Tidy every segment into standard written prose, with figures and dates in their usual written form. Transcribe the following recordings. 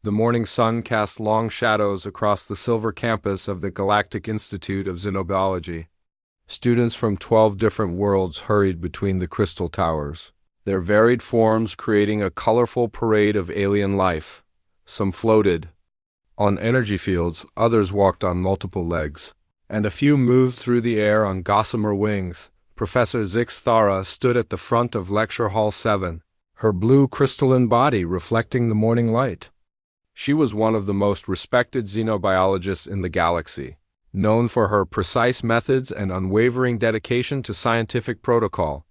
The morning sun cast long shadows across the silver campus of the Galactic Institute of Xenobiology. Students from 12 different worlds hurried between the crystal towers, their varied forms creating a colorful parade of alien life. Some floated on energy fields, others walked on multiple legs, and a few moved through the air on gossamer wings. Professor Zixthara stood at the front of Lecture Hall 7, her blue crystalline body reflecting the morning light. She was one of the most respected xenobiologists in the galaxy, known for her precise methods and unwavering dedication to scientific protocol.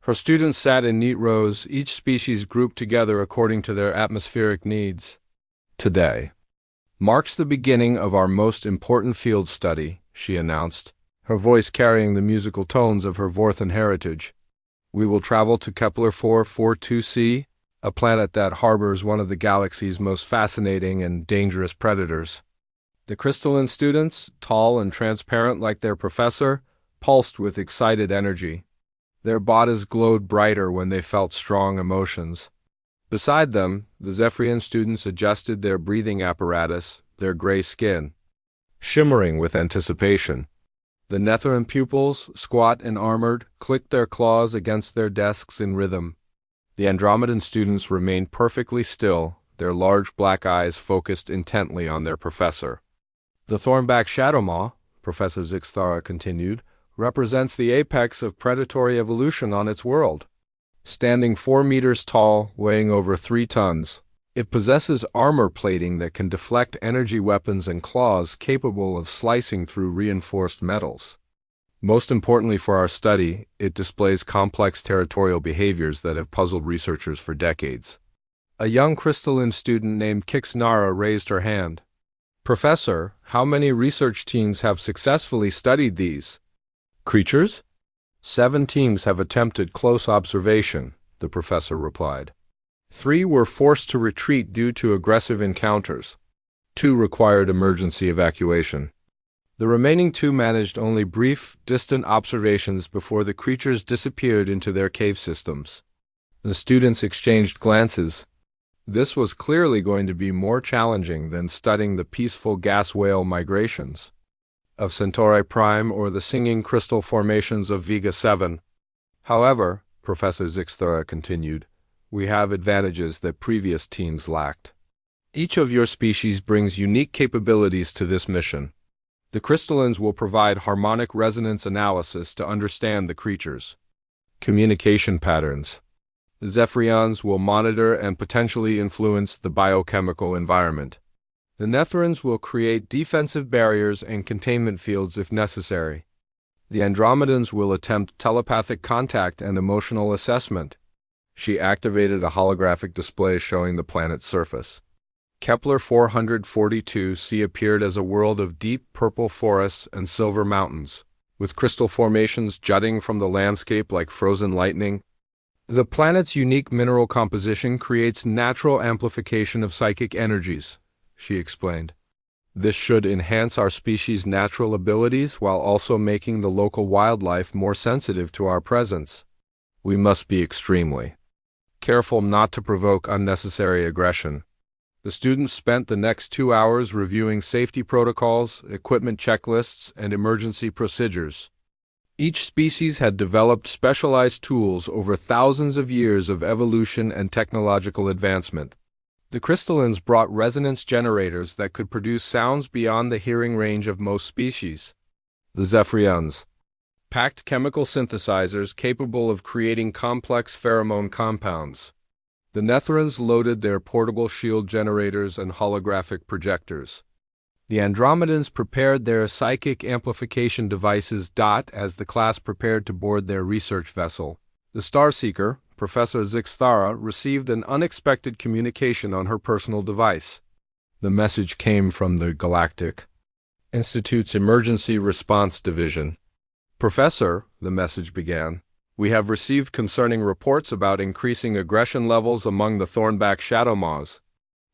Her students sat in neat rows, each species grouped together according to their atmospheric needs. "Today marks the beginning of our most important field study," she announced, her voice carrying the musical tones of her Vorthan heritage. "We will travel to Kepler 442c, a planet that harbors one of the galaxy's most fascinating and dangerous predators." The crystalline students, tall and transparent like their professor, pulsed with excited energy. Their bodies glowed brighter when they felt strong emotions. Beside them, the Zephyrian students adjusted their breathing apparatus, their gray skin shimmering with anticipation. The Netheran pupils, squat and armored, clicked their claws against their desks in rhythm. The Andromedan students remained perfectly still, their large black eyes focused intently on their professor. "The Thornback Shadowmaw," Professor Zixthara continued, "represents the apex of predatory evolution on its world. Standing 4 meters tall, weighing over 3 tons, it possesses armor plating that can deflect energy weapons and claws capable of slicing through reinforced metals. Most importantly for our study, it displays complex territorial behaviors that have puzzled researchers for decades." A young crystalline student named Kixnara raised her hand. "Professor, how many research teams have successfully studied these creatures?" "7 teams have attempted close observation," the professor replied. 3 were forced to retreat due to aggressive encounters. 2 required emergency evacuation. The remaining 2 managed only brief, distant observations before the creatures disappeared into their cave systems. The students exchanged glances. This was clearly going to be more challenging than studying the peaceful gas whale migrations of Centauri Prime or the singing crystal formations of Vega 7. "However," Professor Zixthara continued, "we have advantages that previous teams lacked. Each of your species brings unique capabilities to this mission. The crystallines will provide harmonic resonance analysis to understand the creatures' communication patterns. The Zephyrians will monitor and potentially influence the biochemical environment. The Netherans will create defensive barriers and containment fields if necessary. The Andromedans will attempt telepathic contact and emotional assessment." She activated a holographic display showing the planet's surface. Kepler 442c appeared as a world of deep purple forests and silver mountains, with crystal formations jutting from the landscape like frozen lightning. "The planet's unique mineral composition creates natural amplification of psychic energies," she explained. "This should enhance our species' natural abilities while also making the local wildlife more sensitive to our presence. We must be extremely careful not to provoke unnecessary aggression." The students spent the next 2 hours reviewing safety protocols, equipment checklists, and emergency procedures. Each species had developed specialized tools over thousands of years of evolution and technological advancement. The crystallines brought resonance generators that could produce sounds beyond the hearing range of most species. The Zephyrians packed chemical synthesizers capable of creating complex pheromone compounds. The Netherans loaded their portable shield generators and holographic projectors. The Andromedans prepared their psychic amplification devices. As the class prepared to board their research vessel, the Starseeker, Professor Zixthara, received an unexpected communication on her personal device. The message came from the Galactic Institute's Emergency Response Division. "Professor," the message began, "we have received concerning reports about increasing aggression levels among the Thornback Shadowmaws.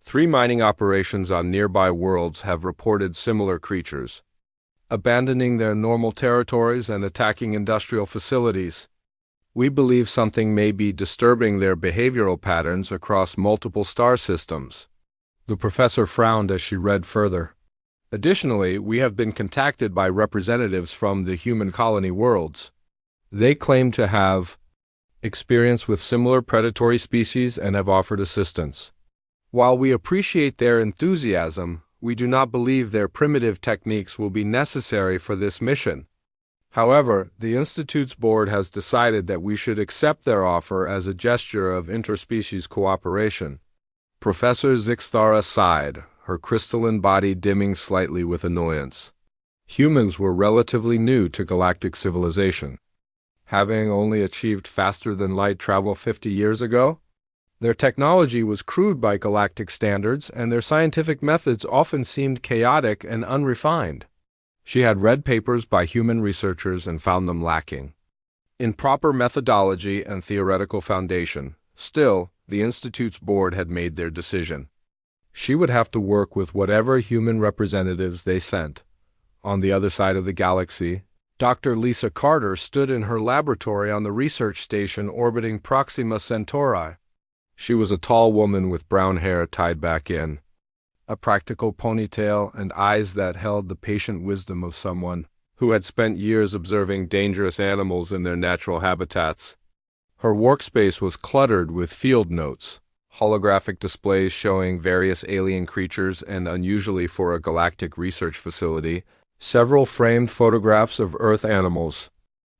3 mining operations on nearby worlds have reported similar creatures, abandoning their normal territories and attacking industrial facilities. We believe something may be disturbing their behavioral patterns across multiple star systems. The professor frowned as she read further. Additionally, we have been contacted by representatives from the human colony worlds. They claim to have experience with similar predatory species and have offered assistance. While we appreciate their enthusiasm, we do not believe their primitive techniques will be necessary for this mission. However, the Institute's board has decided that we should accept their offer as a gesture of interspecies cooperation. Professor Zixthara sighed, her crystalline body dimming slightly with annoyance. Humans were relatively new to galactic civilization. Having only achieved faster-than-light travel 50 years ago, their technology was crude by galactic standards, and their scientific methods often seemed chaotic and unrefined. She had read papers by human researchers and found them lacking in proper methodology and theoretical foundation. Still, the Institute's board had made their decision. She would have to work with whatever human representatives they sent. On the other side of the galaxy, Dr. Lisa Carter stood in her laboratory on the research station orbiting Proxima Centauri. She was a tall woman with brown hair tied back in, a practical ponytail, and eyes that held the patient wisdom of someone who had spent years observing dangerous animals in their natural habitats. Her workspace was cluttered with field notes, holographic displays showing various alien creatures, and unusually for a galactic research facility, several framed photographs of Earth animals.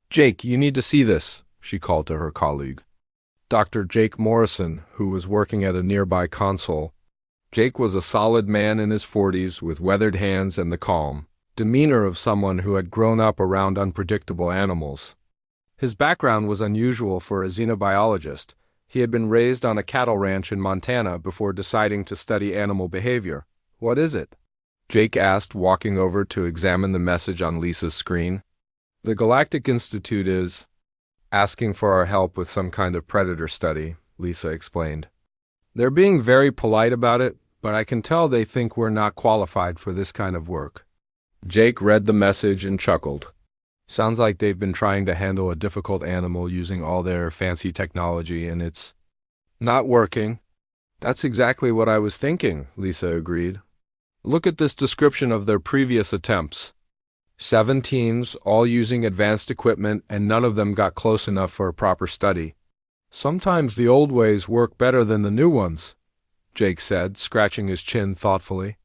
"Jake, you need to see this," she called to her colleague, Dr. Jake Morrison, who was working at a nearby console. Jake was a solid man in his 40s with weathered hands and the calm demeanor of someone who had grown up around unpredictable animals. His background was unusual for a xenobiologist. He had been raised on a cattle ranch in Montana before deciding to study animal behavior. "What is it?" Jake asked, walking over to examine the message on Lisa's screen. "The Galactic Institute is asking for our help with some kind of predator study," Lisa explained. "They're being very polite about it, but I can tell they think we're not qualified for this kind of work." Jake read the message and chuckled. "Sounds like they've been trying to handle a difficult animal using all their fancy technology, and it's not working." "That's exactly what I was thinking," Lisa agreed. "Look at this description of their previous attempts. 7 teams, all using advanced equipment, and none of them got close enough for a proper study. Sometimes the old ways work better than the new ones," Jake said, scratching his chin thoughtfully.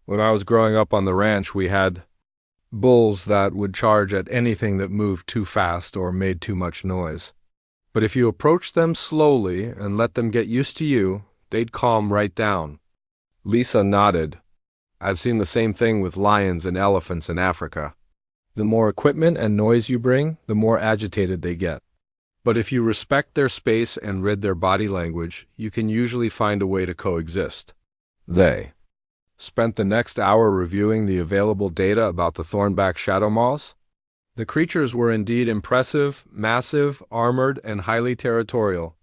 "When I was growing up on the ranch, we had bulls that would charge at anything that moved too fast or made too much noise. But if you approached them slowly and let them get used to you, they'd calm right down." Lisa nodded. "I've seen the same thing with lions and elephants in Africa. The more equipment and noise you bring, the more agitated they get. But if you respect their space and read their body language, you can usually find a way to coexist." They spent the next hour reviewing the available data about the thornback shadow moths. The creatures were indeed impressive, massive, armored, and highly territorial.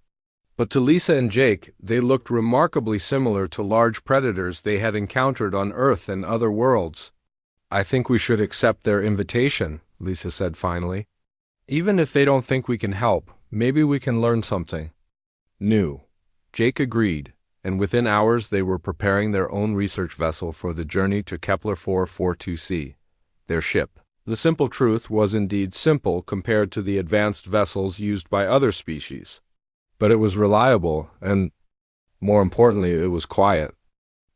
But to Lisa and Jake, they looked remarkably similar to large predators they had encountered on Earth and other worlds. "I think we should accept their invitation," Lisa said finally. "Even if they don't think we can help, maybe we can learn something new." Jake agreed, and within hours they were preparing their own research vessel for the journey to Kepler 442c, their ship. The simple truth was indeed simple compared to the advanced vessels used by other species. But it was reliable, and, more importantly, it was quiet.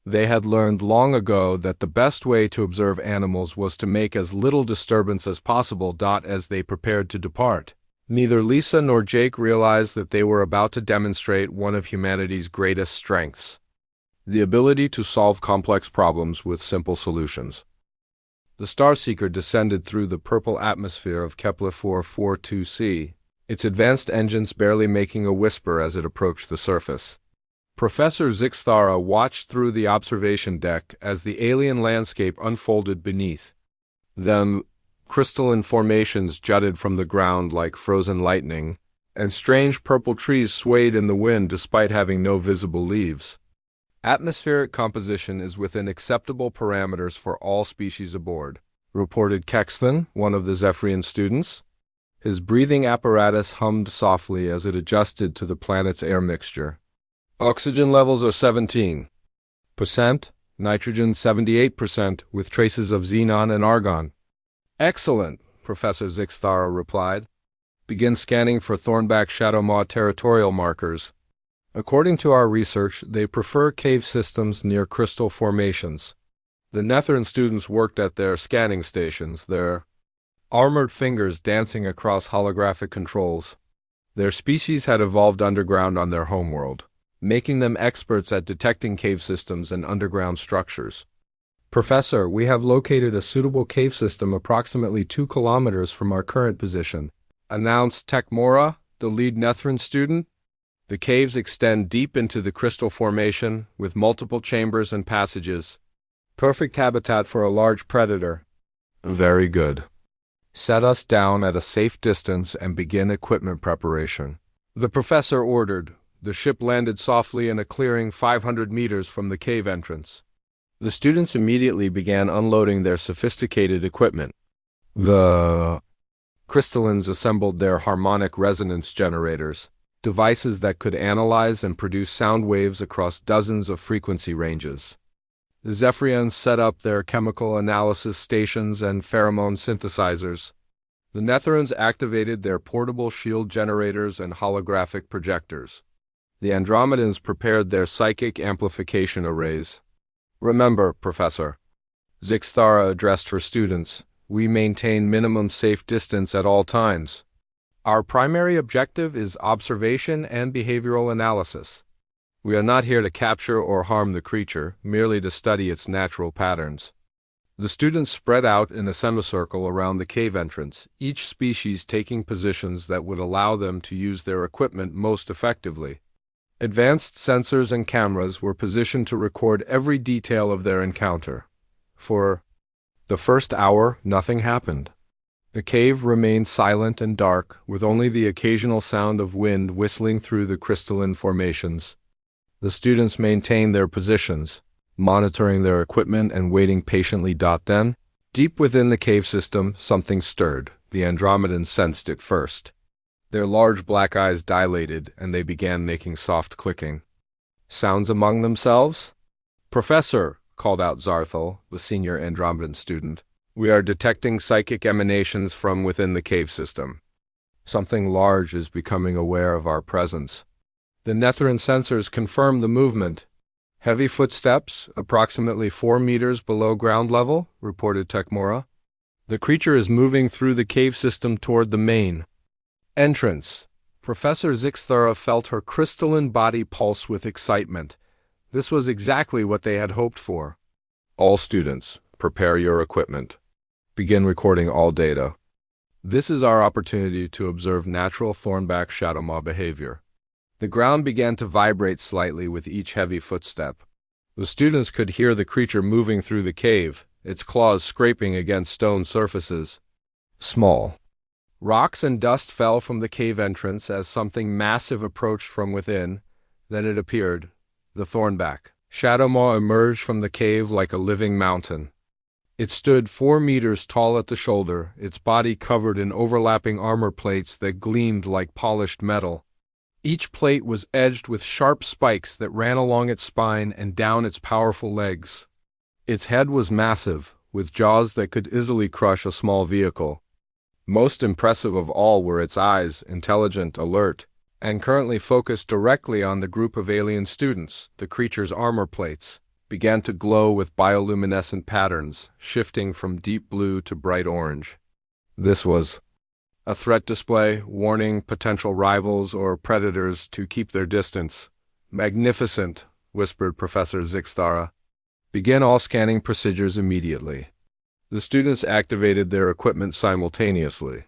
They had learned long ago that the best way to observe animals was to make as little disturbance as possible. As they prepared to depart, neither Lisa nor Jake realized that they were about to demonstrate one of humanity's greatest strengths: the ability to solve complex problems with simple solutions. The Starseeker descended through the purple atmosphere of Kepler 442c, its advanced engines barely making a whisper as it approached the surface. Professor Zixthara watched through the observation deck as the alien landscape unfolded beneath them. Crystalline formations jutted from the ground like frozen lightning, and strange purple trees swayed in the wind despite having no visible leaves. "Atmospheric composition is within acceptable parameters for all species aboard," reported Kexthan, one of the Zephyrian students. His breathing apparatus hummed softly as it adjusted to the planet's air mixture. "Oxygen levels are 17. nitrogen 78%, with traces of xenon and argon. Excellent, Professor Zixthara replied. Begin scanning for Thornback Shadow Maw territorial markers. According to our research, they prefer cave systems near crystal formations. The Netheran students worked at their scanning stations, their armored fingers dancing across holographic controls. Their species had evolved underground on their homeworld, making them experts at detecting cave systems and underground structures. Professor, we have located a suitable cave system approximately 2 kilometers from our current position, announced Tekmora, the lead Netheran student. The caves extend deep into the crystal formation, with multiple chambers and passages. Perfect habitat for a large predator. Very good. Set us down at a safe distance and begin equipment preparation. The professor ordered. The ship landed softly in a clearing 500 meters from the cave entrance. The students immediately began unloading their sophisticated equipment. The crystallines assembled their harmonic resonance generators, devices that could analyze and produce sound waves across dozens of frequency ranges. The Zephyrians set up their chemical analysis stations and pheromone synthesizers. The Netherans activated their portable shield generators and holographic projectors. The Andromedans prepared their psychic amplification arrays. Remember, Professor, Zixthara addressed her students, we maintain minimum safe distance at all times. Our primary objective is observation and behavioral analysis. We are not here to capture or harm the creature, merely to study its natural patterns. The students spread out in a semicircle around the cave entrance, each species taking positions that would allow them to use their equipment most effectively. Advanced sensors and cameras were positioned to record every detail of their encounter. For the first hour, nothing happened. The cave remained silent and dark, with only the occasional sound of wind whistling through the crystalline formations. The students maintained their positions, monitoring their equipment and waiting patiently. Then, deep within the cave system, something stirred. The Andromedans sensed it first. Their large black eyes dilated, and they began making soft clicking sounds among themselves. Professor, called out Zarthal, the senior Andromedan student, we are detecting psychic emanations from within the cave system. Something large is becoming aware of our presence. The Netheran sensors confirm the movement. Heavy footsteps, approximately 4 meters below ground level, reported Tekmora. The creature is moving through the cave system toward the main entrance. Professor Zixthara felt her crystalline body pulse with excitement. This was exactly what they had hoped for. All students, prepare your equipment. Begin recording all data. This is our opportunity to observe natural Thornback Shadow Maw behavior. The ground began to vibrate slightly with each heavy footstep. The students could hear the creature moving through the cave, its claws scraping against stone surfaces. Small rocks and dust fell from the cave entrance as something massive approached from within. Then it appeared. The Thornback Shadow Maw emerged from the cave like a living mountain. It stood 4 meters tall at the shoulder, its body covered in overlapping armor plates that gleamed like polished metal. Each plate was edged with sharp spikes that ran along its spine and down its powerful legs. Its head was massive, with jaws that could easily crush a small vehicle. Most impressive of all were its eyes, intelligent, alert, and currently focused directly on the group of alien students. The creature's armor plates began to glow with bioluminescent patterns, shifting from deep blue to bright orange. This was a threat display, warning potential rivals or predators to keep their distance. Magnificent, whispered Professor Zixthara. Begin all scanning procedures immediately. The students activated their equipment simultaneously.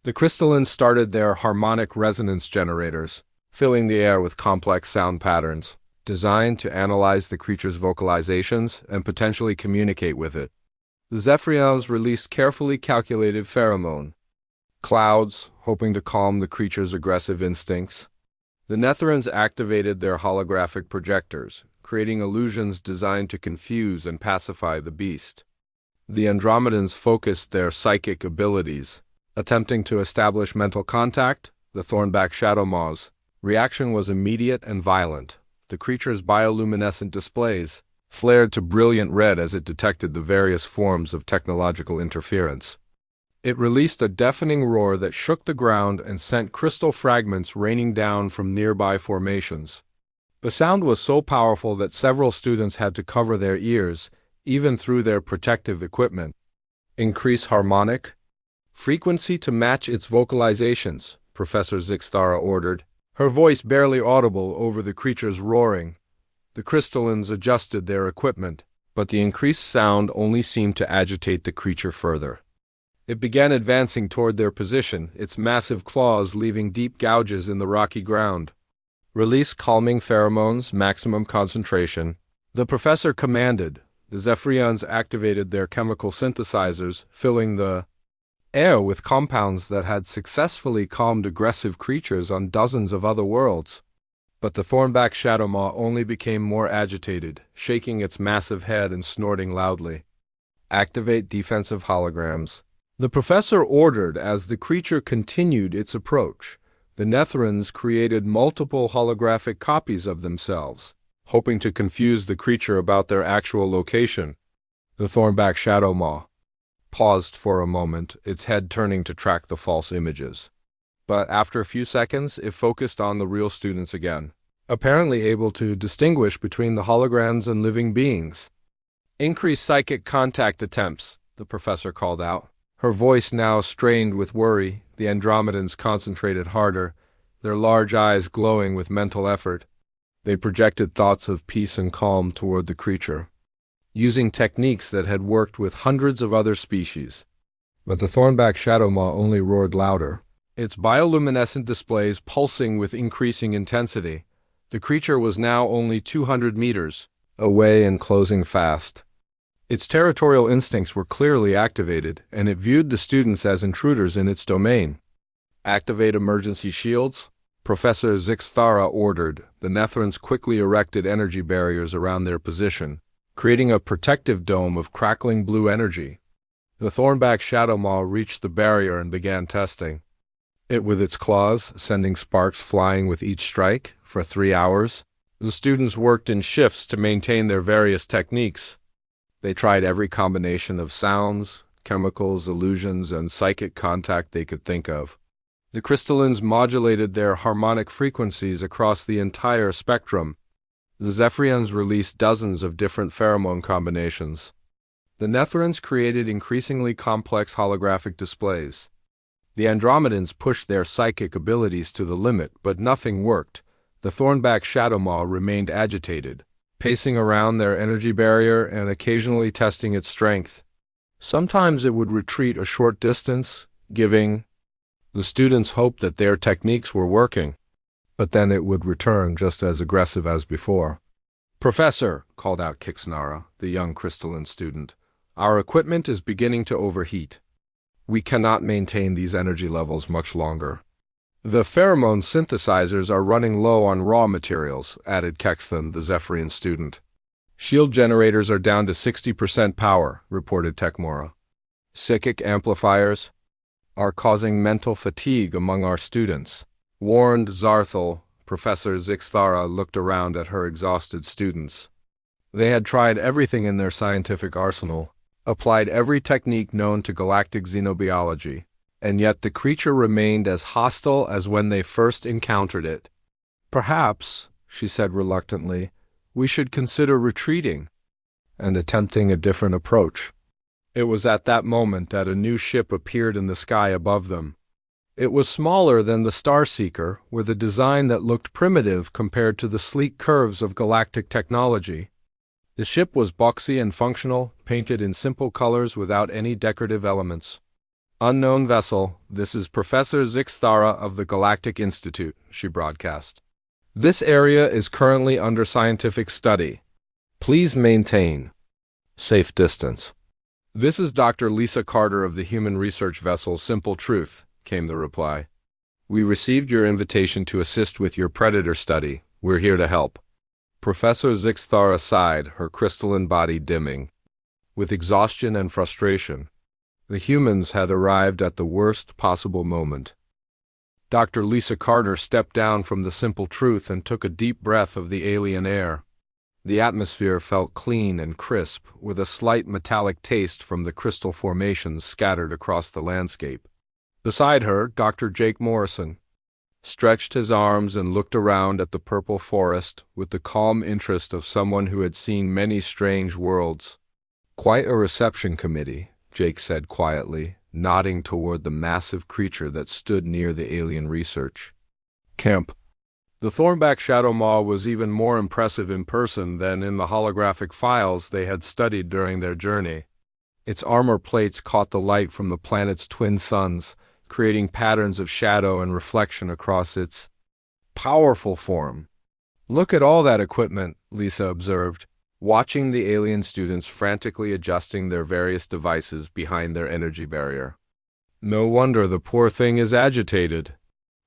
The crystallines started their harmonic resonance generators, filling the air with complex sound patterns, designed to analyze the creature's vocalizations and potentially communicate with it. The Zephyrians released carefully calculated pheromone clouds, hoping to calm the creature's aggressive instincts. The Netherans activated their holographic projectors, creating illusions designed to confuse and pacify the beast. The Andromedans focused their psychic abilities, attempting to establish mental contact. The Thornback Shadow Maw's reaction was immediate and violent. The creature's bioluminescent displays flared to brilliant red as it detected the various forms of technological interference. It released a deafening roar that shook the ground and sent crystal fragments raining down from nearby formations. The sound was so powerful that several students had to cover their ears, even through their protective equipment. Increase harmonic frequency to match its vocalizations, Professor Zixthara ordered, her voice barely audible over the creature's roaring. The crystallines adjusted their equipment, but the increased sound only seemed to agitate the creature further. It began advancing toward their position, its massive claws leaving deep gouges in the rocky ground. Release calming pheromones, maximum concentration. The professor commanded. The Zephyrians activated their chemical synthesizers, filling the air with compounds that had successfully calmed aggressive creatures on dozens of other worlds. But the thornback shadowmaw only became more agitated, shaking its massive head and snorting loudly. Activate defensive holograms. The professor ordered as the creature continued its approach. The Netherans created multiple holographic copies of themselves, hoping to confuse the creature about their actual location. The thornback shadowmaw paused for a moment, its head turning to track the false images. But after a few seconds, it focused on the real students again, apparently able to distinguish between the holograms and living beings. Increase psychic contact attempts, the professor called out. Her voice now strained with worry. The Andromedans concentrated harder, their large eyes glowing with mental effort. They projected thoughts of peace and calm toward the creature, using techniques that had worked with hundreds of other species. But the thornback shadowmaw only roared louder, its bioluminescent displays pulsing with increasing intensity. The creature was now only 200 meters away and closing fast. Its territorial instincts were clearly activated, and it viewed the students as intruders in its domain. Activate emergency shields, Professor Zixthara ordered. The Netherans quickly erected energy barriers around their position, creating a protective dome of crackling blue energy. The thornback shadowmaw reached the barrier and began testing it with its claws, sending sparks flying with each strike. For 3 hours, the students worked in shifts to maintain their various techniques. They tried every combination of sounds, chemicals, illusions, and psychic contact they could think of. The crystallines modulated their harmonic frequencies across the entire spectrum. The Zephyrians released dozens of different pheromone combinations. The Netherans created increasingly complex holographic displays. The Andromedans pushed their psychic abilities to the limit, but nothing worked. The thornback shadowmaw remained agitated, pacing around their energy barrier and occasionally testing its strength. Sometimes it would retreat a short distance, giving the students hope that their techniques were working, but then it would return just as aggressive as before. "Professor," called out Kixnara, the young crystalline student, "our equipment is beginning to overheat. We cannot maintain these energy levels much longer." "The pheromone synthesizers are running low on raw materials," added Kexthan, the Zephyrian student. "Shield generators are down to 60% power," reported Tekmora. "Psychic amplifiers are causing mental fatigue among our students," warned Zarthal. Professor Zixthara looked around at her exhausted students. They had tried everything in their scientific arsenal, applied every technique known to galactic xenobiology, and yet the creature remained as hostile as when they first encountered it. "Perhaps," she said reluctantly, "we should consider retreating and attempting a different approach." It was at that moment that a new ship appeared in the sky above them. It was smaller than the Starseeker, with a design that looked primitive compared to the sleek curves of galactic technology. The ship was boxy and functional, painted in simple colors without any decorative elements. "Unknown vessel, this is Professor Zixthara of the Galactic Institute," she broadcast. "This area is currently under scientific study. Please maintain safe distance." "This is Dr. Lisa Carter of the human research vessel Simple Truth," came the reply. "We received your invitation to assist with your predator study. We're here to help." Professor Zixthara sighed, her crystalline body dimming with exhaustion and frustration. The humans had arrived at the worst possible moment. Dr. Lisa Carter stepped down from the Simple Truth and took a deep breath of the alien air. The atmosphere felt clean and crisp, with a slight metallic taste from the crystal formations scattered across the landscape. Beside her, Dr. Jake Morrison stretched his arms and looked around at the purple forest with the calm interest of someone who had seen many strange worlds. "Quite a reception committee," Jake said quietly, nodding toward the massive creature that stood near the alien research camp. The Thornback Shadow Maw was even more impressive in person than in the holographic files they had studied during their journey. Its armor plates caught the light from the planet's twin suns, creating patterns of shadow and reflection across its powerful form. "Look at all that equipment," Lisa observed, watching the alien students frantically adjusting their various devices behind their energy barrier. "No wonder the poor thing is agitated."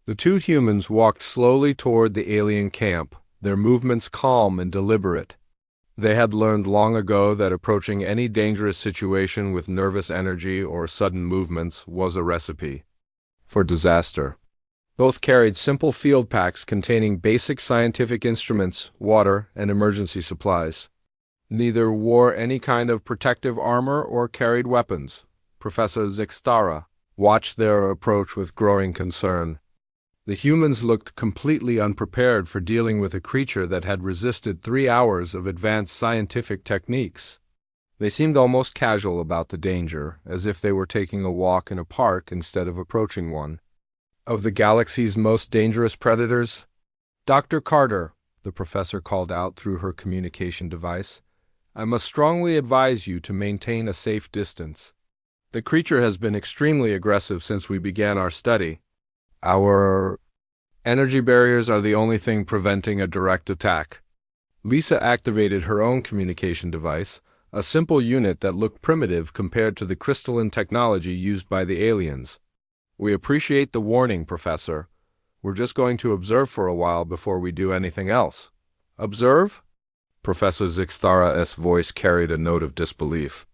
The two humans walked slowly toward the alien camp, their movements calm and deliberate. They had learned long ago that approaching any dangerous situation with nervous energy or sudden movements was a recipe for disaster. Both carried simple field packs containing basic scientific instruments, water, and emergency supplies. Neither wore any kind of protective armor or carried weapons. Professor Zixtara watched their approach with growing concern. The humans looked completely unprepared for dealing with a creature that had resisted 3 hours of advanced scientific techniques. They seemed almost casual about the danger, as if they were taking a walk in a park instead of approaching one of the galaxy's most dangerous predators. "Dr. Carter," the professor called out through her communication device, "I must strongly advise you to maintain a safe distance. The creature has been extremely aggressive since we began our study. Our energy barriers are the only thing preventing a direct attack." Lisa activated her own communication device, a simple unit that looked primitive compared to the crystalline technology used by the aliens. "We appreciate the warning, Professor. We're just going to observe for a while before we do anything else." "Observe?" Professor Zixtara's voice carried a note of disbelief.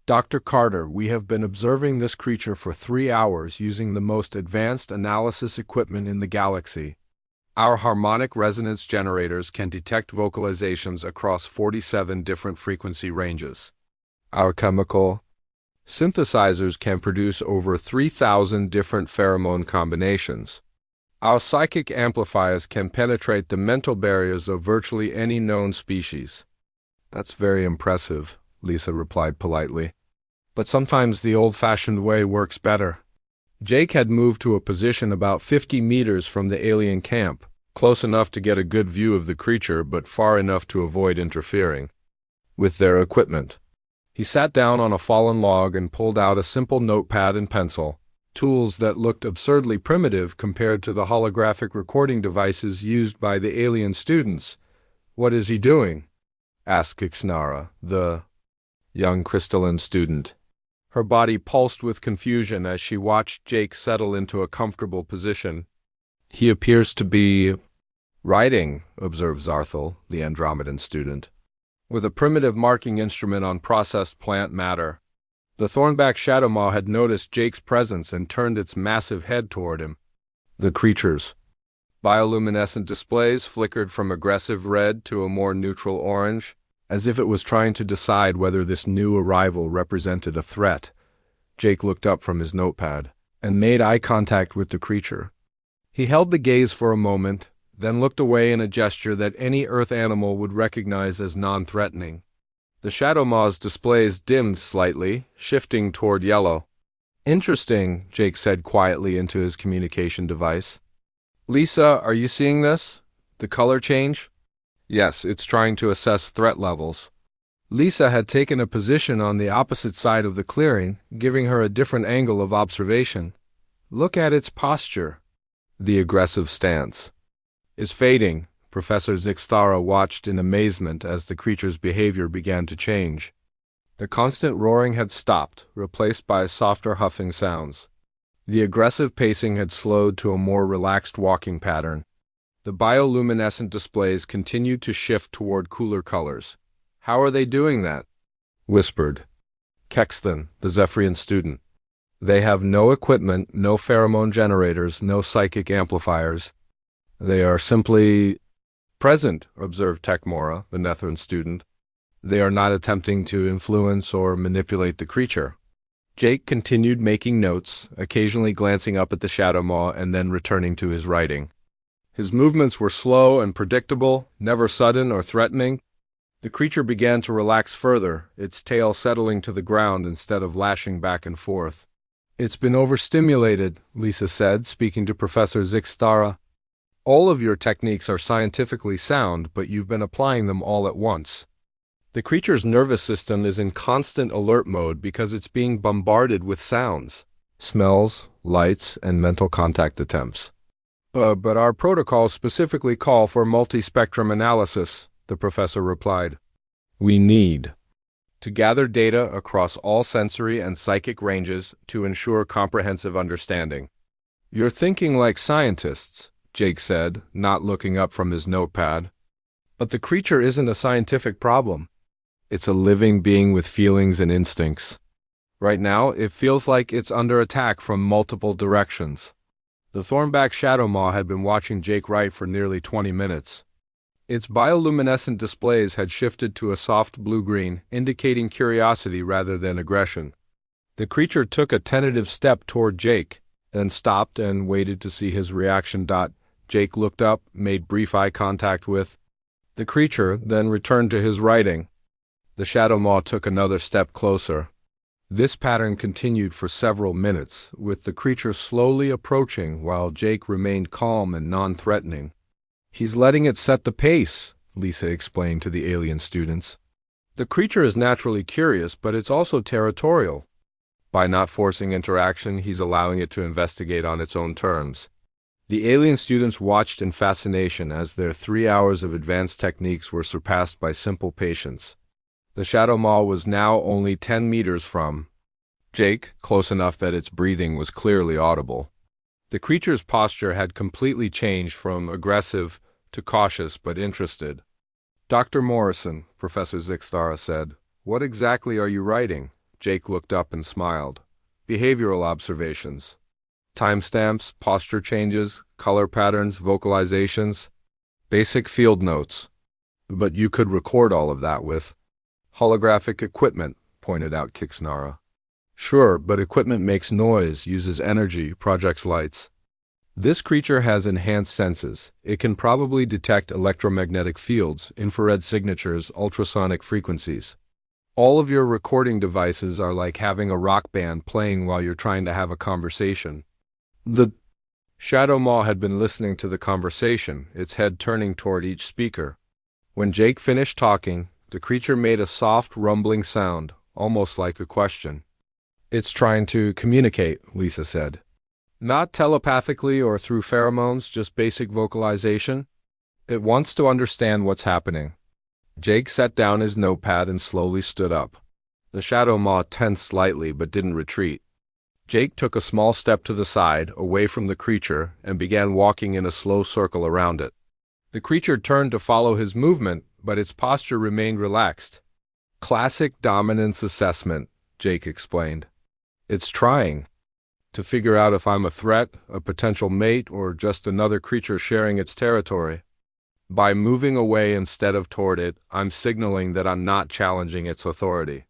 "Dr. Carter, we have been observing this creature for 3 hours using the most advanced analysis equipment in the galaxy. Our harmonic resonance generators can detect vocalizations across 47 different frequency ranges. Our chemical synthesizers can produce over 3,000 different pheromone combinations. Our psychic amplifiers can penetrate the mental barriers of virtually any known species." "That's very impressive," Lisa replied politely. "But sometimes the old-fashioned way works better." Jake had moved to a position about 50 meters from the alien camp, close enough to get a good view of the creature but far enough to avoid interfering with their equipment. He sat down on a fallen log and pulled out a simple notepad and pencil, tools that looked absurdly primitive compared to the holographic recording devices used by the alien students. "What is he doing?" asked Ixnara, the young crystalline student. Her body pulsed with confusion as she watched Jake settle into a comfortable position. "He appears to be writing," observed Zarthel, the Andromedan student, "with a primitive marking instrument on processed plant matter." The Thornback Shadow Maw had noticed Jake's presence and turned its massive head toward him. The creature's bioluminescent displays flickered from aggressive red to a more neutral orange, as if it was trying to decide whether this new arrival represented a threat. Jake looked up from his notepad and made eye contact with the creature. He held the gaze for a moment, then looked away in a gesture that any Earth animal would recognize as non-threatening. The Shadow Maw's displays dimmed slightly, shifting toward yellow. "Interesting," Jake said quietly into his communication device. "Lisa, are you seeing this? The color change?" "Yes, it's trying to assess threat levels." Lisa had taken a position on the opposite side of the clearing, giving her a different angle of observation. "Look at its posture." The aggressive stance is fading. Professor Zixtara watched in amazement as the creature's behavior began to change. The constant roaring had stopped, replaced by softer huffing sounds. The aggressive pacing had slowed to a more relaxed walking pattern. The bioluminescent displays continued to shift toward cooler colors. "How are they doing that?" whispered Kexton, the Zephyrian student. "They have no equipment, no pheromone generators, no psychic amplifiers. They are simply Present, observed Techmora, the Nethran student. They are not attempting to influence or manipulate the creature. Jake continued making notes, occasionally glancing up at the Shadow Maw and then returning to his writing. His movements were slow and predictable, never sudden or threatening. The creature began to relax further, its tail settling to the ground instead of lashing back and forth. "It's been overstimulated," Lisa said, speaking to Professor Zixtara. "All of your techniques are scientifically sound, but you've been applying them all at once. The creature's nervous system is in constant alert mode because it's being bombarded with sounds, smells, lights, and mental contact attempts. But our protocols specifically call for multi-spectrum analysis," the professor replied. "We need to gather data across all sensory and psychic ranges to ensure comprehensive understanding." "You're thinking like scientists," Jake said, not looking up from his notepad. "But the creature isn't a scientific problem. It's a living being with feelings and instincts. Right now, it feels like it's under attack from multiple directions." The Thornback Shadow Maw had been watching Jake write for nearly 20 minutes. Its bioluminescent displays had shifted to a soft blue-green, indicating curiosity rather than aggression. The creature took a tentative step toward Jake, then stopped and waited to see his reaction. Jake looked up, made brief eye contact with the creature, then returned to his writing. The Shadow Maw took another step closer. This pattern continued for several minutes, with the creature slowly approaching while Jake remained calm and non-threatening. "He's letting it set the pace," Lisa explained to the alien students. "The creature is naturally curious, but it's also territorial. By not forcing interaction, he's allowing it to investigate on its own terms." The alien students watched in fascination as their 3 hours of advanced techniques were surpassed by simple patience. The Shadow Maw was now only 10 meters from Jake, close enough that its breathing was clearly audible. The creature's posture had completely changed from aggressive to cautious but interested. "Dr. Morrison," Professor Zixtara said, "what exactly are you writing?" Jake looked up and smiled. "Behavioral observations. Timestamps, posture changes, color patterns, vocalizations. Basic field notes. But you could record all of that with holographic equipment," pointed out Kixnara. "Sure, but equipment makes noise, uses energy, projects lights. This creature has enhanced senses. It can probably detect electromagnetic fields, infrared signatures, ultrasonic frequencies. All of your recording devices are like having a rock band playing while you're trying to have a conversation." The Shadow Maw had been listening to the conversation, its head turning toward each speaker. When Jake finished talking, the creature made a soft, rumbling sound, almost like a question. "It's trying to communicate," Lisa said. "Not telepathically or through pheromones, just basic vocalization. It wants to understand what's happening." Jake set down his notepad and slowly stood up. The Shadow Maw tensed slightly but didn't retreat. Jake took a small step to the side, away from the creature, and began walking in a slow circle around it. The creature turned to follow his movement, but its posture remained relaxed. "Classic dominance assessment," Jake explained. "It's trying to figure out if I'm a threat, a potential mate, or just another creature sharing its territory. By moving away instead of toward it, I'm signaling that I'm not challenging its authority."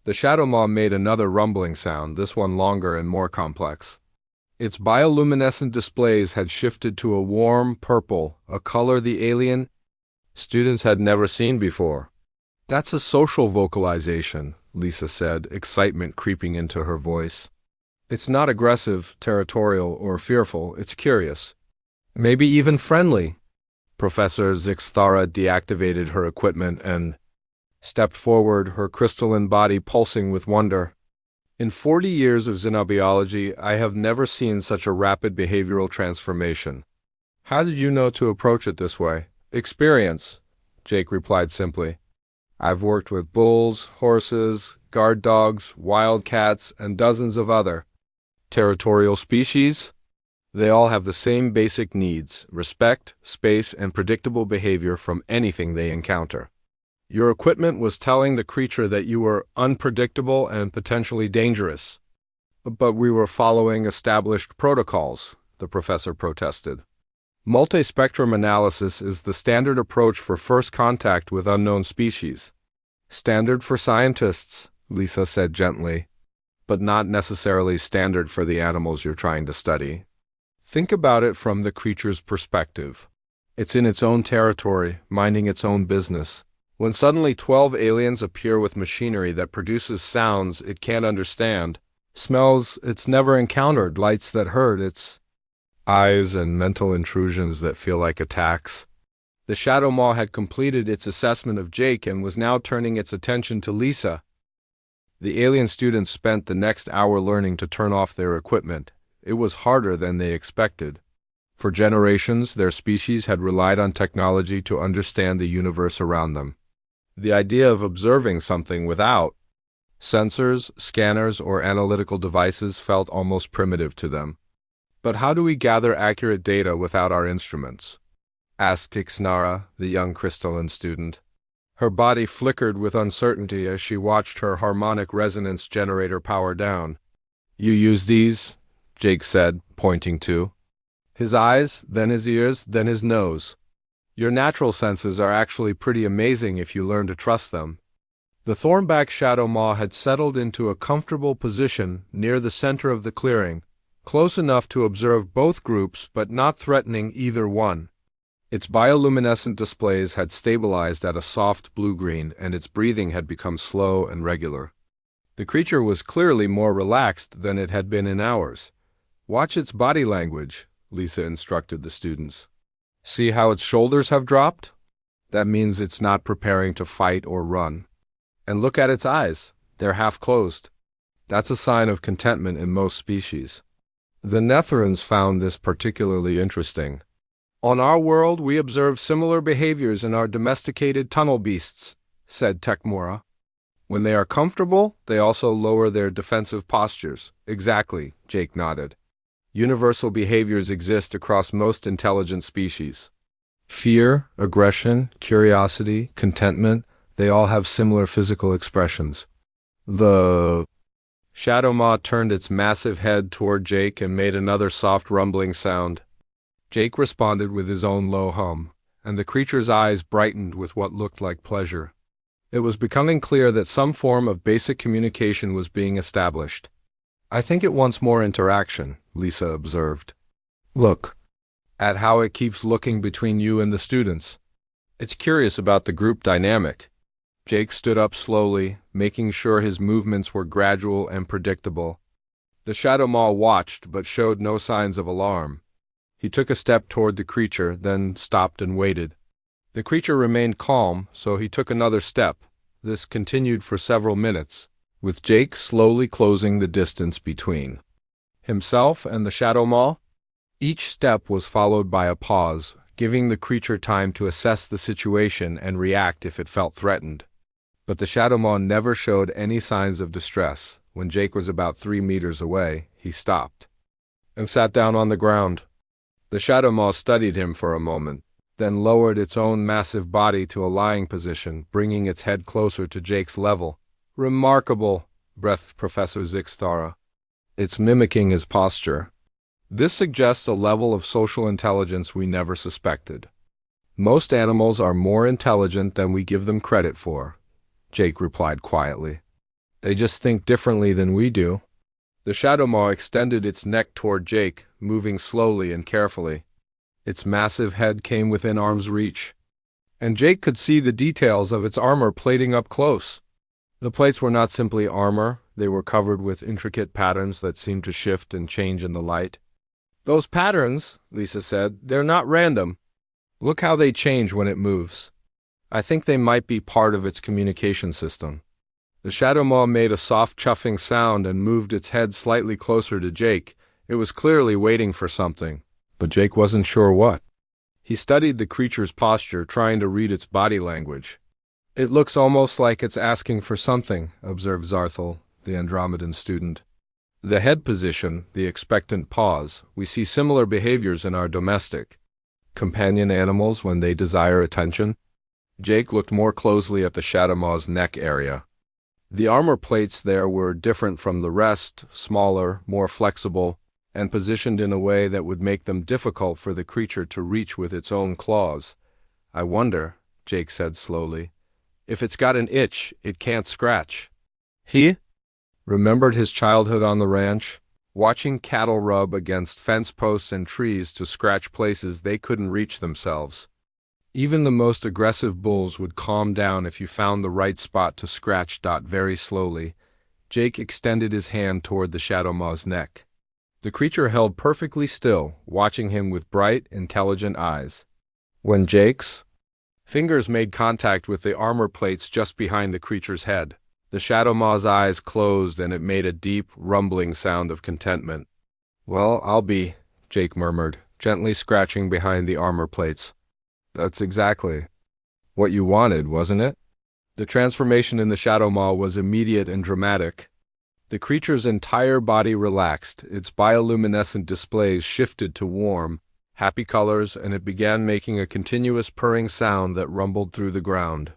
The Shadow Maw made another rumbling sound, this one longer and more complex. Its bioluminescent displays had shifted to a warm purple, a color the alien students had never seen before. "That's a social vocalization," Lisa said, excitement creeping into her voice. "It's not aggressive, territorial, or fearful, it's curious. Maybe even friendly." Professor Zixtara deactivated her equipment and stepped forward, her crystalline body pulsing with wonder. "In 40 years of xenobiology, I have never seen such a rapid behavioral transformation." "How did you know to approach it this way?" "Experience," Jake replied simply. "I've worked with bulls, horses, guard dogs, wild cats, and dozens of other territorial species. They all have the same basic needs: respect, space, and predictable behavior from anything they encounter. Your equipment was telling the creature that you were unpredictable and potentially dangerous." "But we were following established protocols," the professor protested. Multispectrum analysis is the standard approach for first contact with unknown species. Standard for scientists, Lisa said gently, but not necessarily standard for the animals you're trying to study. Think about it from the creature's perspective. It's in its own territory, minding its own business. When suddenly 12 aliens appear with machinery that produces sounds it can't understand, smells it's never encountered, lights that hurt its eyes, and mental intrusions that feel like attacks. The Shadow Maw had completed its assessment of Jake and was now turning its attention to Lisa. The alien students spent the next hour learning to turn off their equipment. It was harder than they expected. For generations, their species had relied on technology to understand the universe around them. The idea of observing something without sensors, scanners, or analytical devices felt almost primitive to them. But how do we gather accurate data without our instruments? Asked Ixnara, the young crystalline student. Her body flickered with uncertainty as she watched her harmonic resonance generator power down. You use these, Jake said, pointing to his eyes, then his ears, then his nose. Your natural senses are actually pretty amazing if you learn to trust them. The Thornback Shadow Maw had settled into a comfortable position near the center of the clearing, close enough to observe both groups but not threatening either one. Its bioluminescent displays had stabilized at a soft blue-green, and its breathing had become slow and regular. The creature was clearly more relaxed than it had been in hours. Watch its body language, Lisa instructed the students. See how its shoulders have dropped? That means it's not preparing to fight or run. And look at its eyes. They're half closed. That's a sign of contentment in most species. The Netherans found this particularly interesting. On our world, we observe similar behaviors in our domesticated tunnel beasts, said Tekmora. When they are comfortable, they also lower their defensive postures. Exactly, Jake nodded. Universal behaviors exist across most intelligent species. Fear, aggression, curiosity, contentment, they all have similar physical expressions. The Shadow Maw turned its massive head toward Jake and made another soft rumbling sound. Jake responded with his own low hum, and the creature's eyes brightened with what looked like pleasure. It was becoming clear that some form of basic communication was being established. I think it wants more interaction, Lisa observed. Look at how it keeps looking between you and the students. It's curious about the group dynamic. Jake stood up slowly, making sure his movements were gradual and predictable. The Shadow Maw watched but showed no signs of alarm. He took a step toward the creature, then stopped and waited. The creature remained calm, so he took another step. This continued for several minutes, with Jake slowly closing the distance between himself and the Shadow Maw. Each step was followed by a pause, giving the creature time to assess the situation and react if it felt threatened. But the Shadow Maw never showed any signs of distress. When Jake was about 3 meters away, he stopped and sat down on the ground. The Shadow Maw studied him for a moment, then lowered its own massive body to a lying position, bringing its head closer to Jake's level. Remarkable, breathed Professor Zixthara. It's mimicking his posture. This suggests a level of social intelligence we never suspected. Most animals are more intelligent than we give them credit for, Jake replied quietly. They just think differently than we do. The Shadow Maw extended its neck toward Jake, moving slowly and carefully. Its massive head came within arm's reach, and Jake could see the details of its armor plating up close. The plates were not simply armor, they were covered with intricate patterns that seemed to shift and change in the light. Those patterns, Lisa said, they're not random. Look how they change when it moves. I think they might be part of its communication system. The Shadow Maw made a soft chuffing sound and moved its head slightly closer to Jake. It was clearly waiting for something, but Jake wasn't sure what. He studied the creature's posture, trying to read its body language. It looks almost like it's asking for something, observed Zarthel, the Andromedan student. The head position, the expectant pause, we see similar behaviors in our domestic companion animals when they desire attention. Jake looked more closely at the Shadow Maw's neck area. The armor plates there were different from the rest, smaller, more flexible, and positioned in a way that would make them difficult for the creature to reach with its own claws. "I wonder," Jake said slowly, "if it's got an itch it can't scratch." He remembered his childhood on the ranch, watching cattle rub against fence posts and trees to scratch places they couldn't reach themselves. Even the most aggressive bulls would calm down if you found the right spot to scratch. Very slowly, Jake extended his hand toward the Shadow Maw's neck. The creature held perfectly still, watching him with bright, intelligent eyes. When Jake's fingers made contact with the armor plates just behind the creature's head, the Shadow Maw's eyes closed and it made a deep, rumbling sound of contentment. "Well, I'll be," Jake murmured, gently scratching behind the armor plates. "That's exactly what you wanted, wasn't it?" The transformation in the Shadow Maw was immediate and dramatic. The creature's entire body relaxed, its bioluminescent displays shifted to warm, happy colors, and it began making a continuous purring sound that rumbled through the ground.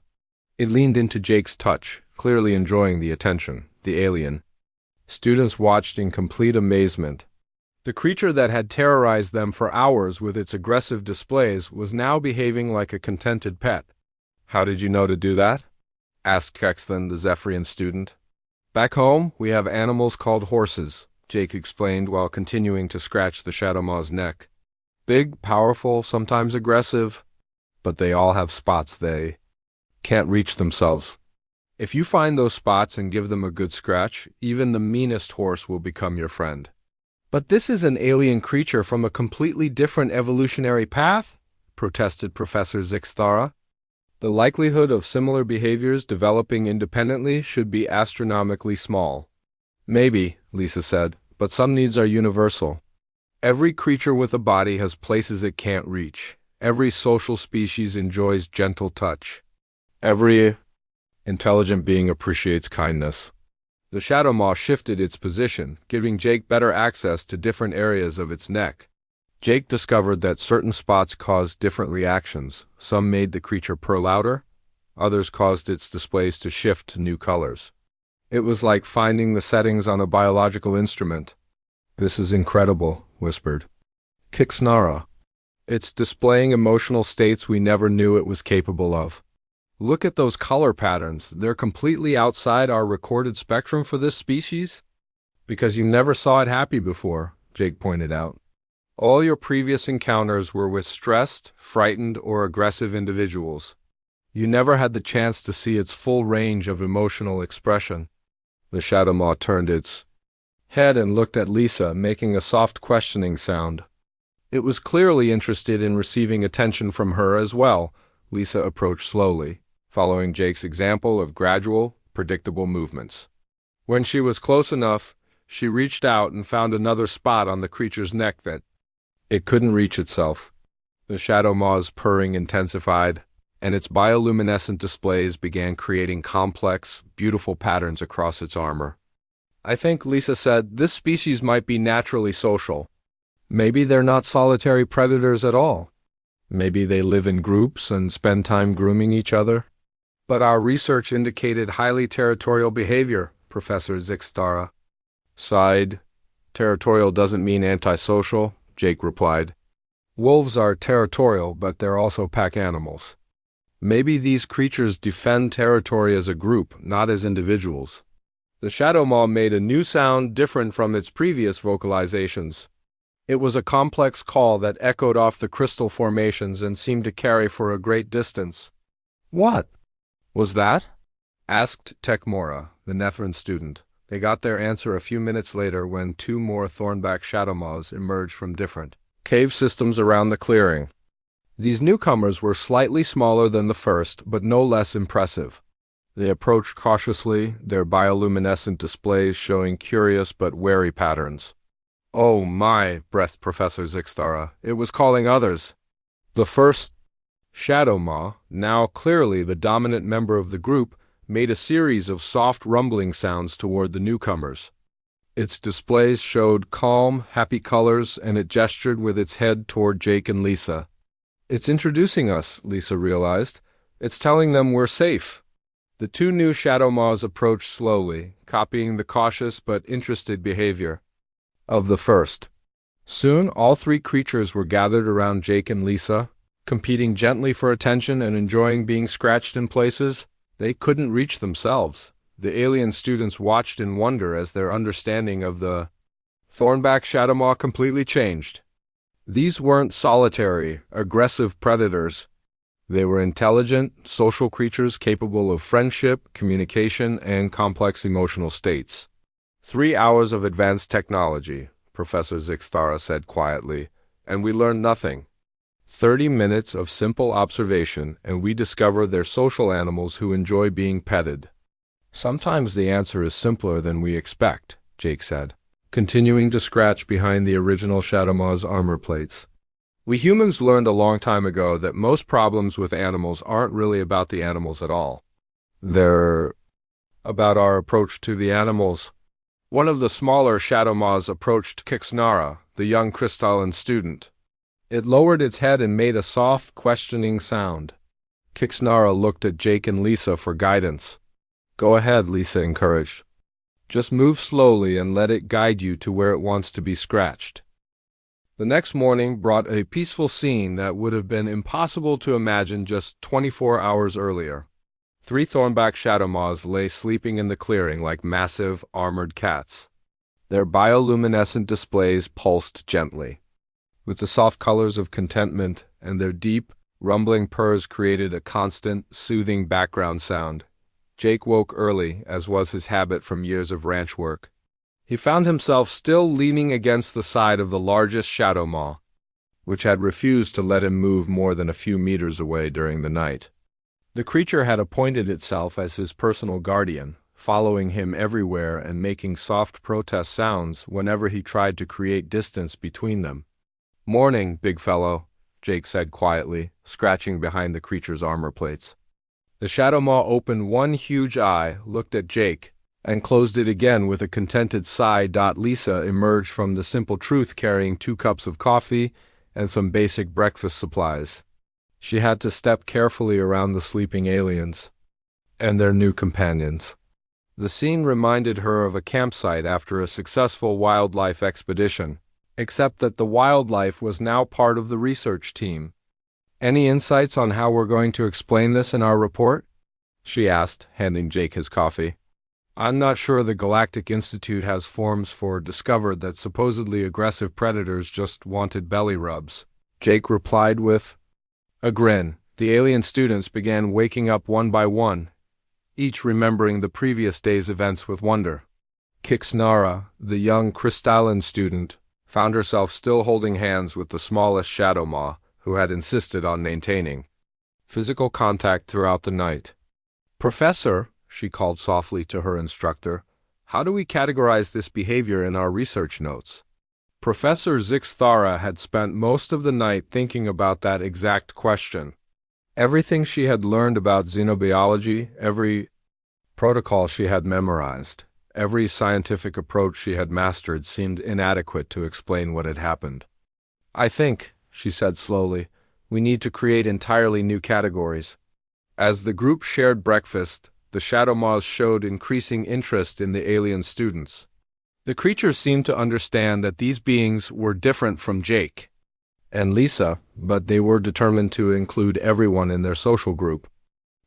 It leaned into Jake's touch, clearly enjoying the attention. The alien students watched in complete amazement. The creature that had terrorized them for hours with its aggressive displays was now behaving like a contented pet. "How did you know to do that?" asked Kexthan, the Zephyrian student. "Back home, we have animals called horses," Jake explained while continuing to scratch the Shadow Maw's neck. "Big, powerful, sometimes aggressive, but they all have spots they can't reach themselves. If you find those spots and give them a good scratch, even the meanest horse will become your friend." "But this is an alien creature from a completely different evolutionary path," protested Professor Zixthara. "The likelihood of similar behaviors developing independently should be astronomically small." "Maybe," Lisa said, "but some needs are universal. Every creature with a body has places it can't reach. Every social species enjoys gentle touch. Every intelligent being appreciates kindness." The Shadow Maw shifted its position, giving Jake better access to different areas of its neck. Jake discovered that certain spots caused different reactions. Some made the creature purr louder, others caused its displays to shift to new colors. It was like finding the settings on a biological instrument. "This is incredible," whispered Kixnara. "It's displaying emotional states we never knew it was capable of. Look at those color patterns. They're completely outside our recorded spectrum for this species." "Because you never saw it happy before," Jake pointed out. "All your previous encounters were with stressed, frightened, or aggressive individuals. You never had the chance to see its full range of emotional expression." The Shadow Maw turned its head and looked at Lisa, making a soft questioning sound. It was clearly interested in receiving attention from her as well. Lisa approached slowly, following Jake's example of gradual, predictable movements. When she was close enough, she reached out and found another spot on the creature's neck that it couldn't reach itself. The Shadow Maw's purring intensified, and its bioluminescent displays began creating complex, beautiful patterns across its armor. "I think," Lisa said, "this species might be naturally social. Maybe they're not solitary predators at all. Maybe they live in groups and spend time grooming each other." "But our research indicated highly territorial behavior," Professor Zixthara sighed. "Territorial doesn't mean antisocial," Jake replied. "Wolves are territorial, but they're also pack animals. Maybe these creatures defend territory as a group, not as individuals." The Shadow Maw made a new sound different from its previous vocalizations. It was a complex call that echoed off the crystal formations and seemed to carry for a great distance. "What was that?" asked Tekmora, the Nethran student. They got their answer a few minutes later when two more thornback Shadow Maws emerged from different cave systems around the clearing. These newcomers were slightly smaller than the first, but no less impressive. They approached cautiously, their bioluminescent displays showing curious but wary patterns. "Oh my," breathed Professor Zixthara. "It was calling others." The first Shadow Maw, now clearly the dominant member of the group, made a series of soft rumbling sounds toward the newcomers. Its displays showed calm, happy colors, and it gestured with its head toward Jake and Lisa. "It's introducing us," Lisa realized. "It's telling them we're safe." The two new Shadow Maws approached slowly, copying the cautious but interested behavior of the first. Soon, all three creatures were gathered around Jake and Lisa, competing gently for attention and enjoying being scratched in places they couldn't reach themselves. The alien students watched in wonder as their understanding of the Thornback Shadowmaw completely changed. These weren't solitary, aggressive predators. They were intelligent, social creatures capable of friendship, communication, and complex emotional states. 3 hours of advanced technology, Professor Zixthara said quietly, and we learned nothing. 30 minutes of simple observation, and we discover they're social animals who enjoy being petted. Sometimes the answer is simpler than we expect, Jake said, continuing to scratch behind the original Shadowmaw's armor plates. We humans learned a long time ago that most problems with animals aren't really about the animals at all. They're about our approach to the animals. One of the smaller Shadowmaws approached Kixnara, the young crystalline student. It lowered its head and made a soft, questioning sound. Kixnara looked at Jake and Lisa for guidance. Go ahead, Lisa encouraged. Just move slowly and let it guide you to where it wants to be scratched. The next morning brought a peaceful scene that would have been impossible to imagine just 24 hours earlier. 3 Thornback Shadowmaws lay sleeping in the clearing like massive, armored cats. Their bioluminescent displays pulsed gently. With the soft colors of contentment and their deep, rumbling purrs created a constant, soothing background sound. Jake woke early, as was his habit from years of ranch work. He found himself still leaning against the side of the largest Shadowmaw, which had refused to let him move more than a few meters away during the night. The creature had appointed itself as his personal guardian, following him everywhere and making soft protest sounds whenever he tried to create distance between them. Morning, big fellow, Jake said quietly, scratching behind the creature's armor plates. The Shadowmaw opened one huge eye, looked at Jake, and closed it again with a contented sigh. Lisa emerged from the simple truth carrying 2 cups of coffee and some basic breakfast supplies. She had to step carefully around the sleeping aliens and their new companions. The scene reminded her of a campsite after a successful wildlife expedition, except that the wildlife was now part of the research team. Any insights on how we're going to explain this in our report? She asked, handing Jake his coffee. I'm not sure the Galactic Institute has forms for discovered that supposedly aggressive predators just wanted belly rubs, Jake replied with a grin. The alien students began waking up one by one, each remembering the previous day's events with wonder. Kixnara, the young crystalline student, found herself still holding hands with the smallest Shadowmaw, who had insisted on maintaining physical contact throughout the night. Professor, she called softly to her instructor, how do we categorize this behavior in our research notes? Professor Zixthara had spent most of the night thinking about that exact question. Everything she had learned about xenobiology, every protocol she had memorized, every scientific approach she had mastered seemed inadequate to explain what had happened. I think, she said slowly, we need to create entirely new categories. As the group shared breakfast, the Shadowmaws showed increasing interest in the alien students. The creatures seemed to understand that these beings were different from Jake and Lisa, but they were determined to include everyone in their social group.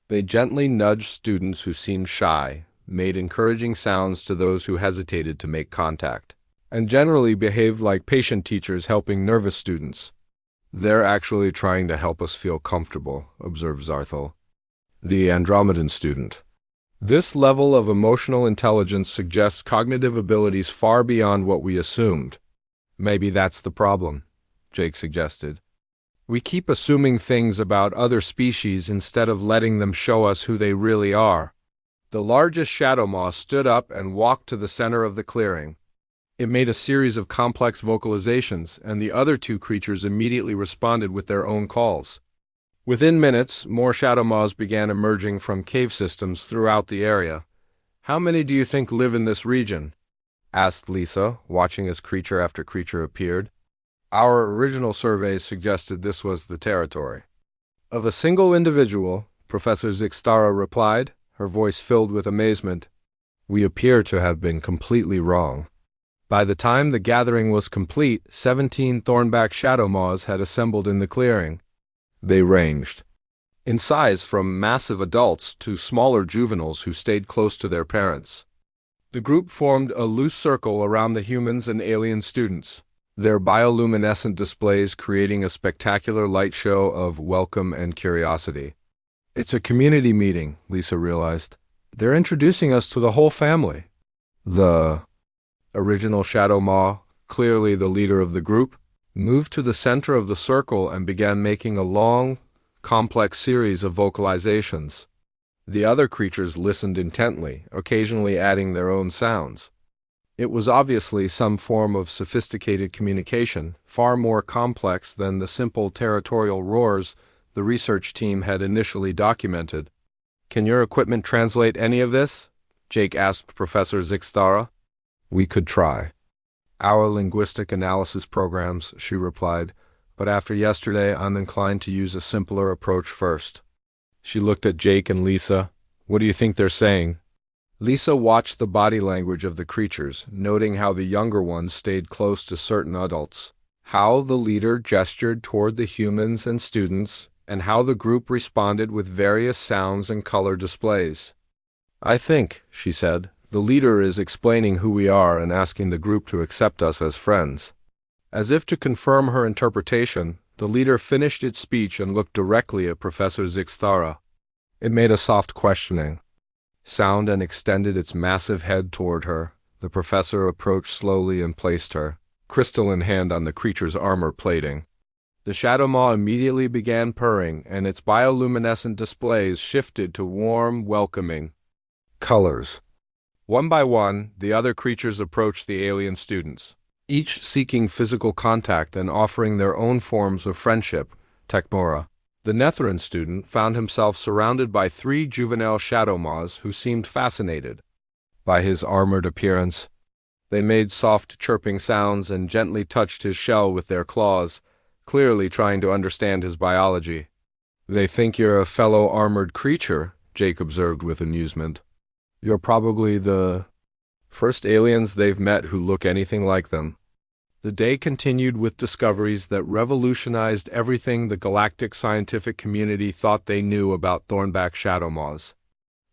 They gently nudged students who seemed shy, made encouraging sounds to those who hesitated to make contact, and generally behaved like patient teachers helping nervous students. They're actually trying to help us feel comfortable, observed Zarthel, the Andromedan student. This level of emotional intelligence suggests cognitive abilities far beyond what we assumed. Maybe that's the problem, Jake suggested. We keep assuming things about other species instead of letting them show us who they really are. The largest Shadowmaw stood up and walked to the center of the clearing. It made a series of complex vocalizations, and the other 2 creatures immediately responded with their own calls. Within minutes, more Shadowmaws began emerging from cave systems throughout the area. How many do you think live in this region? Asked Lisa, watching as creature after creature appeared. Our original surveys suggested this was the territory of a single individual, Professor Zixthara replied, her voice filled with amazement. We appear to have been completely wrong. By the time the gathering was complete, 17 thornback shadow maws had assembled in the clearing. They ranged in size from massive adults to smaller juveniles who stayed close to their parents. The group formed a loose circle around the humans and alien students, their bioluminescent displays creating a spectacular light show of welcome and curiosity. It's a community meeting, Lisa realized. They're introducing us to the whole family. The original Shadow Maw, clearly the leader of the group, moved to the center of the circle and began making a long, complex series of vocalizations. The other creatures listened intently, occasionally adding their own sounds. It was obviously some form of sophisticated communication, far more complex than the simple territorial roars the research team had initially documented. "Can your equipment translate any of this?" Jake asked Professor Zixthara. "We could try our linguistic analysis programs," she replied, "but after yesterday I'm inclined to use a simpler approach first." She looked at Jake and Lisa. "What do you think they're saying?" Lisa watched the body language of the creatures, noting how the younger ones stayed close to certain adults, how the leader gestured toward the humans and students, and how the group responded with various sounds and color displays. "I think," she said, "the leader is explaining who we are and asking the group to accept us as friends." As if to confirm her interpretation, the leader finished its speech and looked directly at Professor Zixthara. It made a soft questioning sound and extended its massive head toward her. The professor approached slowly and placed her, crystal in hand, on the creature's armor plating. The Shadow Maw immediately began purring, and its bioluminescent displays shifted to warm, welcoming colors. One by one, the other creatures approached the alien students, each seeking physical contact and offering their own forms of friendship. Tekmora, the Netheran student, found himself surrounded by 3 juvenile Shadow Maws who seemed fascinated by his armored appearance. They made soft chirping sounds and gently touched his shell with their claws, clearly trying to understand his biology. "They think you're a fellow armored creature," Jake observed with amusement. "You're probably the first aliens they've met who look anything like them." The day continued with discoveries that revolutionized everything the galactic scientific community thought they knew about thornback shadow maws.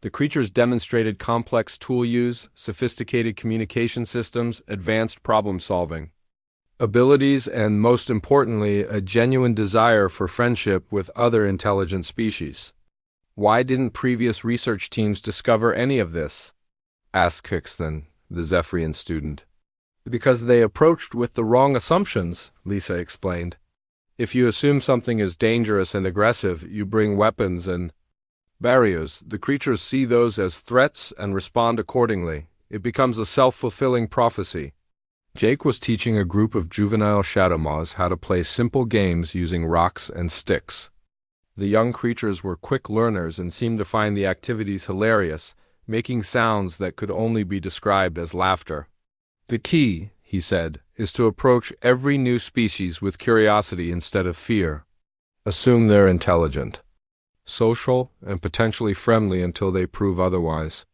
The creatures demonstrated complex tool use, sophisticated communication systems, advanced problem-solving abilities, and most importantly, a genuine desire for friendship with other intelligent species. "Why didn't previous research teams discover any of this?" asked Kixton, the Zephyrian student. "Because they approached with the wrong assumptions," Lisa explained. "If you assume something is dangerous and aggressive, you bring weapons and barriers. The creatures see those as threats and respond accordingly. It becomes a self-fulfilling prophecy." Jake was teaching a group of juvenile Shadow Maws how to play simple games using rocks and sticks. The young creatures were quick learners and seemed to find the activities hilarious, making sounds that could only be described as laughter. "The key," he said, "is to approach every new species with curiosity instead of fear. Assume they're intelligent, social, and potentially friendly until they prove otherwise."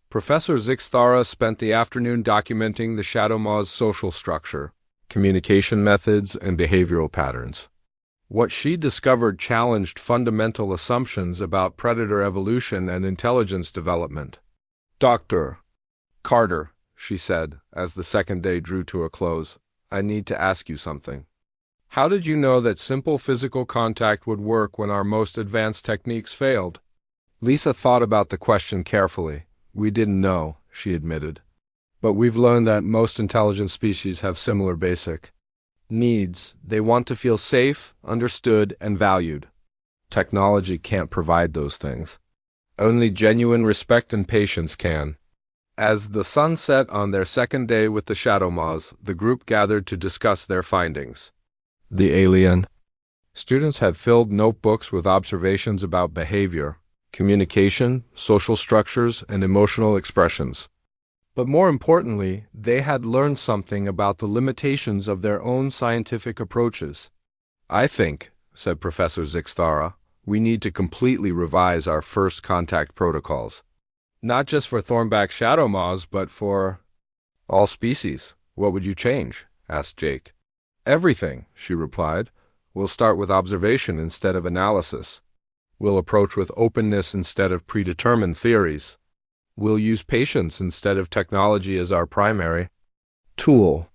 Professor Zixthara spent the afternoon documenting the Shadow Maw's social structure, communication methods, and behavioral patterns. What she discovered challenged fundamental assumptions about predator evolution and intelligence development. "Dr. Carter," she said, as the second day drew to a close, "I need to ask you something. How did you know that simple physical contact would work when our most advanced techniques failed?" Lisa thought about the question carefully. "We didn't know," she admitted. "But we've learned that most intelligent species have similar basic needs. They want to feel safe, understood, and valued. Technology can't provide those things. Only genuine respect and patience can." As the sun set on their second day with the Shadow Maws, the group gathered to discuss their findings. The alien students had filled notebooks with observations about behavior, communication, social structures, and emotional expressions. But more importantly, they had learned something about the limitations of their own scientific approaches. "I think," said Professor Zixthara, "we need to completely revise our first contact protocols. Not just for thornback shadow maws, but for all species. What would you change? Asked Jake. Everything, she replied. We'll start with observation instead of analysis. We'll approach with openness instead of predetermined theories. We'll use patience instead of technology as our primary tool.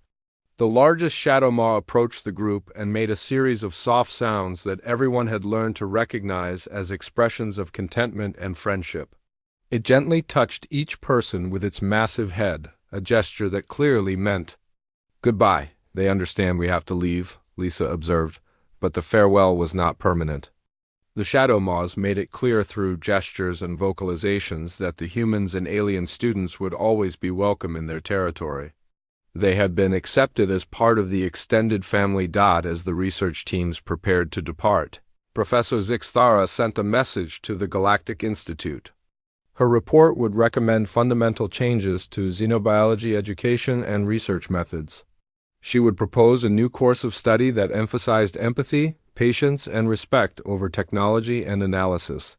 The largest shadow maw approached the group and made a series of soft sounds that everyone had learned to recognize as expressions of contentment and friendship. It gently touched each person with its massive head, a gesture that clearly meant goodbye. They understand we have to leave, Lisa observed, but the farewell was not permanent. The shadow maws made it clear through gestures and vocalizations that the humans and alien students would always be welcome in their territory. They had been accepted as part of the extended family. As the research teams prepared to depart, Professor Zixthara sent a message to the Galactic Institute. Her report would recommend fundamental changes to xenobiology education and research methods. She would propose a new course of study that emphasized empathy, patience, and respect over technology and analysis.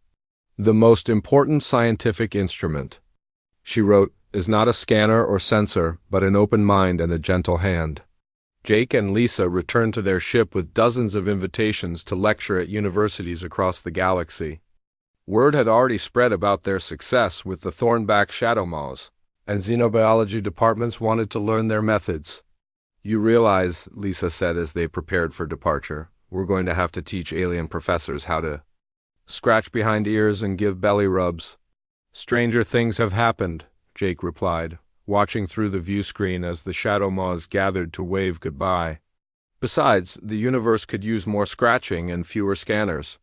The most important scientific instrument, she wrote, is not a scanner or sensor, but an open mind and a gentle hand. Jake and Lisa returned to their ship with dozens of invitations to lecture at universities across the galaxy. Word had already spread about their success with the Thornback shadow maws, and xenobiology departments wanted to learn their methods. You realize, Lisa said as they prepared for departure, we're going to have to teach alien professors how to scratch behind ears and give belly rubs. Stranger things have happened, Jake replied, watching through the view screen as the shadow maws gathered to wave goodbye. Besides, the universe could use more scratching and fewer scanners.